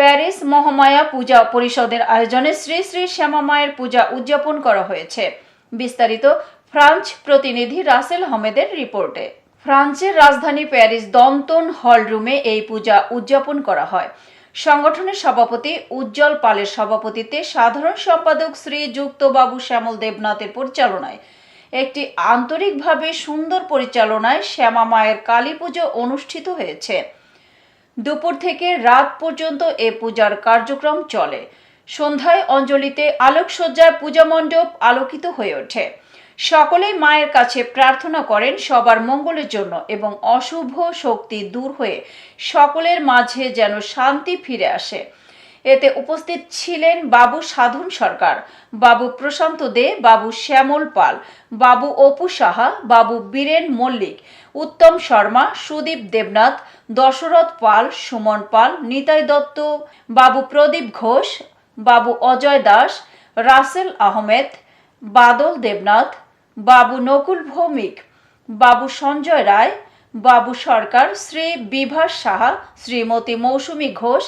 Paris Mahamaya পূজা পরিষদের আয়োজনে শ্রী শ্রী শ্যামা মায়ের পূজা উদযাপন করা হয়েছে। বিস্তারিত ফ্রান্স প্রতিনিধি রাসেল আহমেদের রিপোর্টে। ফ্রান্সের রাজধানী প্যারিস দন্তন হল রুমে এই পূজা উদযাপন করা হয়। সংগঠনের সভাপতি উজ্জ্বল পালের সভাপতিত্বে সাধারণ সম্পাদক শ্রীযুক্ত বাবু শ্যামল দেবনাথের পরিচালনায় একটি আন্তরিকভাবে সুন্দর পরিচালনায় শ্যামা মায়ের কালী পুজো অনুষ্ঠিত হয়েছে। দুপুর থেকে রাত পর্যন্ত এ পূজার কার্যক্রম চলে। সন্ধ্যায় অঞ্জলিতে আলোকসজ্জায় পূজা মণ্ডপ আলোকিত হয়ে ওঠে। সকলেই মায়ের কাছে প্রার্থনা করেন সবার মঙ্গলের জন্য এবং অশুভ শক্তি দূর হয়ে সকলের মাঝে যেন শান্তি ফিরে আসে। এতে উপস্থিত ছিলেন বাবু সাধন সরকার, বাবু প্রশান্ত দে, বাবু শ্যামল পাল, বাবু অপু সাহা, বাবু বীরেন মল্লিক, উত্তম শর্মা, সুদীপ দেবনাথ, দশরথ পাল, সুমন পাল, নিতাই দত্ত, বাবু প্রদীপ ঘোষ, বাবু অজয় দাস, রাসেল আহমেদ, বাদল দেবনাথ, বাবু নকুল ভৌমিক, বাবু সঞ্জয় রায়, বাবু সরকার, শ্রী বিভাস সাহা, শ্রীমতী মৌসুমী ঘোষ,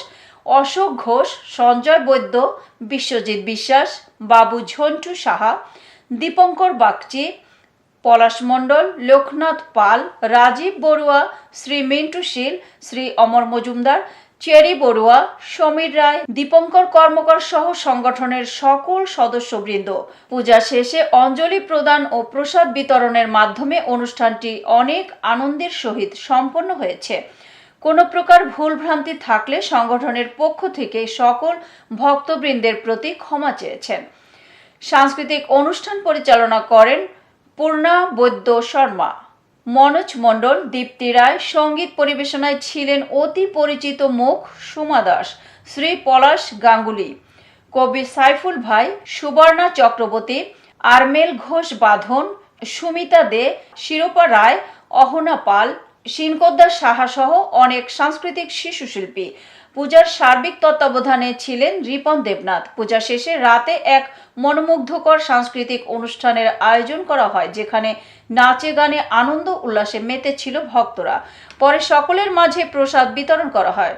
অশোক ঘোষ, সঞ্জয় বৈদ্য, বিশ্বজিৎ বিশ্বাস, বাবু ঝন্টু সাহা, দীপঙ্কর বাগচি, পলাশ মণ্ডল, লোকনাথ পাল, রাজীব বড়ুয়া, শ্রী মিন্টু শীল, শ্রী অমর মজুমদার, চেরি বড়ুয়া, সমীর রায়, দীপঙ্কর কর্মকার সহ সংগঠনের সকল সদস্যবৃন্দ। পূজা শেষে অঞ্জলি প্রদান ও প্রসাদ বিতরণের মাধ্যমে অনুষ্ঠানটি অনেক আনন্দের সহিত সম্পন্ন হয়েছে। কোনো প্রকার ভুলভ্রান্তি থাকলে সংগঠনের পক্ষ থেকে সকল ভক্তবৃন্দের প্রতি ক্ষমা চেয়েছেন। সাংস্কৃতিক অনুষ্ঠান পরিচালনা করেন পূর্ণা বৈদ্য শর্মা, মনোজ মণ্ডল, দীপ্তি রায়। সঙ্গীত পরিবেশনায় ছিলেন অতি পরিচিত মুখ সুমা দাস, শ্রী পলাশ গাঙ্গুলি, কবি সাইফুল ভাই, সুবর্ণা চক্রবর্তী, আরমেল ঘোষ বাঁধন, সুমিতা দে, শিরোপা রায়, অহনা পাল, শিনকোদ্দার সাহা সহ অনেক সাংস্কৃতিক শিশু শিল্পী। পূজার সার্বিক তত্ত্বাবধানে ছিলেন রিপন দেবনাথ। পূজা শেষে রাতে এক মনোমুগ্ধকর সাংস্কৃতিক অনুষ্ঠানের আয়োজন করা হয়, যেখানে নাচে গানে আনন্দ উল্লাসে মেতেছিল ভক্তরা। পরে সকলের মাঝে প্রসাদ বিতরণ করা হয়।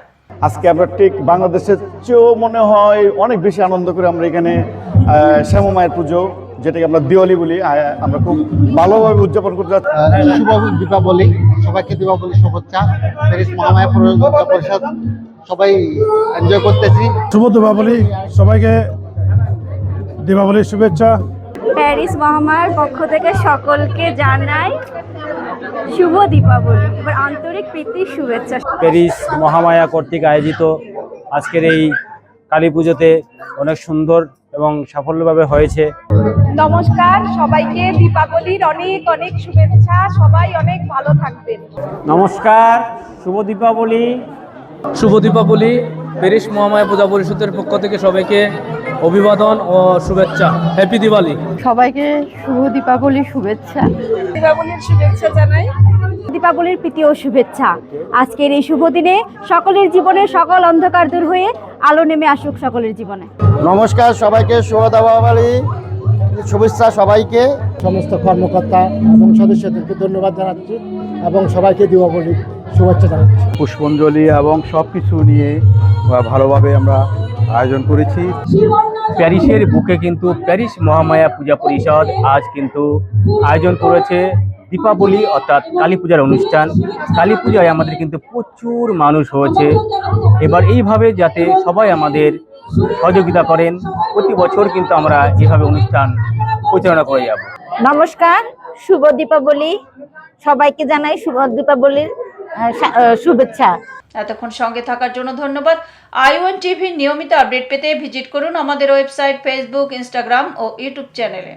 আজকে আমরা ঠিক বাংলাদেশের চেয়েও মনে হয় অনেক বেশি আনন্দ করে আমরা এখানে শ্যামা মায়ের পুজো, যেটাকে আমরা দিওয়ালি বলি, আমরা খুব ভালোভাবে উদযাপন করতে যাচ্ছি। শুভ দীপাবলি, সবাইকে দীপাবলি শুভেচ্ছা। প্যারিস মহামায়া পূজা পরিষদ সবাই এনজয় করতেছি। শুভ দীপাবলি, সবাইকে দীপাবলির শুভেচ্ছা। প্যারিস মহামায়ার পক্ষ থেকে সকলকে জানাই শুভ দীপাবলি, আন্তরিক প্রীতির শুভেচ্ছা। প্যারিস মহামায়া কর্তৃক আয়োজিত আজকের এই কালী পুজোতে অনেক সুন্দর এবং সাফল্যভাবে হয়েছে। নমস্কার, সবাইকে দীপাবলির অনেক অনেক শুভেচ্ছা। সবাই অনেক ভালো থাকবেন। নমস্কার, শুভ দীপাবলি। শুভ দীপাবলি। প্যারিস মহামায়া পূজা পরিষদের পক্ষ থেকে সবাইকে অভিবাদন ও শুভেচ্ছা। হ্যাপি দিওয়ালি। সবাইকে শুভ দীপাবলির শুভেচ্ছা। দীপাবলির শুভেচ্ছা জানাই। দীপাবলির প্রীতি ও শুভেচ্ছা। আজকের এই শুভ দিনে সকলের জীবনে সকল অন্ধকার দূর হয়ে আলো নেমে আসুক সকলের জীবনে। নমস্কার, সবাইকে শুভ দীপাবলি শুভেচ্ছা। সবাইকে সমস্ত কর্মকর্তা এবং সদস্যদেরকে ধন্যবাদ জানাচ্ছি এবং সবাইকে দীপাবলির শুভেচ্ছা জানাচ্ছি। পুষ্পাঞ্জলি এবং সব কিছু নিয়ে ভালোভাবে আমরা আয়োজন করেছি। প্যারিসের বুকে কিন্তু প্যারিস মহামায়া পূজা পরিষদ আজ কিন্তু আয়োজন করেছে দীপাবলি অর্থাৎ কালী পূজার অনুষ্ঠান। কালী পূজায় আমাদের কিন্তু প্রচুর মানুষ হয়েছে। এবার এইভাবে যাতে সবাই আমাদের সহযোগিতা করেন, প্রতি বছর কিন্তু আমরা এইভাবে অনুষ্ঠান পরিচালনা করে যাব। নমস্কার, শুভ দীপাবলি, সবাইকে জানাই শুভ দীপাবলির শুভেচ্ছা। এতক্ষণ সঙ্গে থাকার জন্য ধন্যবাদ। i1 টিভির নিয়মিত আপডেট পেতে ভিজিট করুন আমাদের ওয়েবসাইট, ফেসবুক, ইনস্টাগ্রাম ও ইউটিউব চ্যানেলে।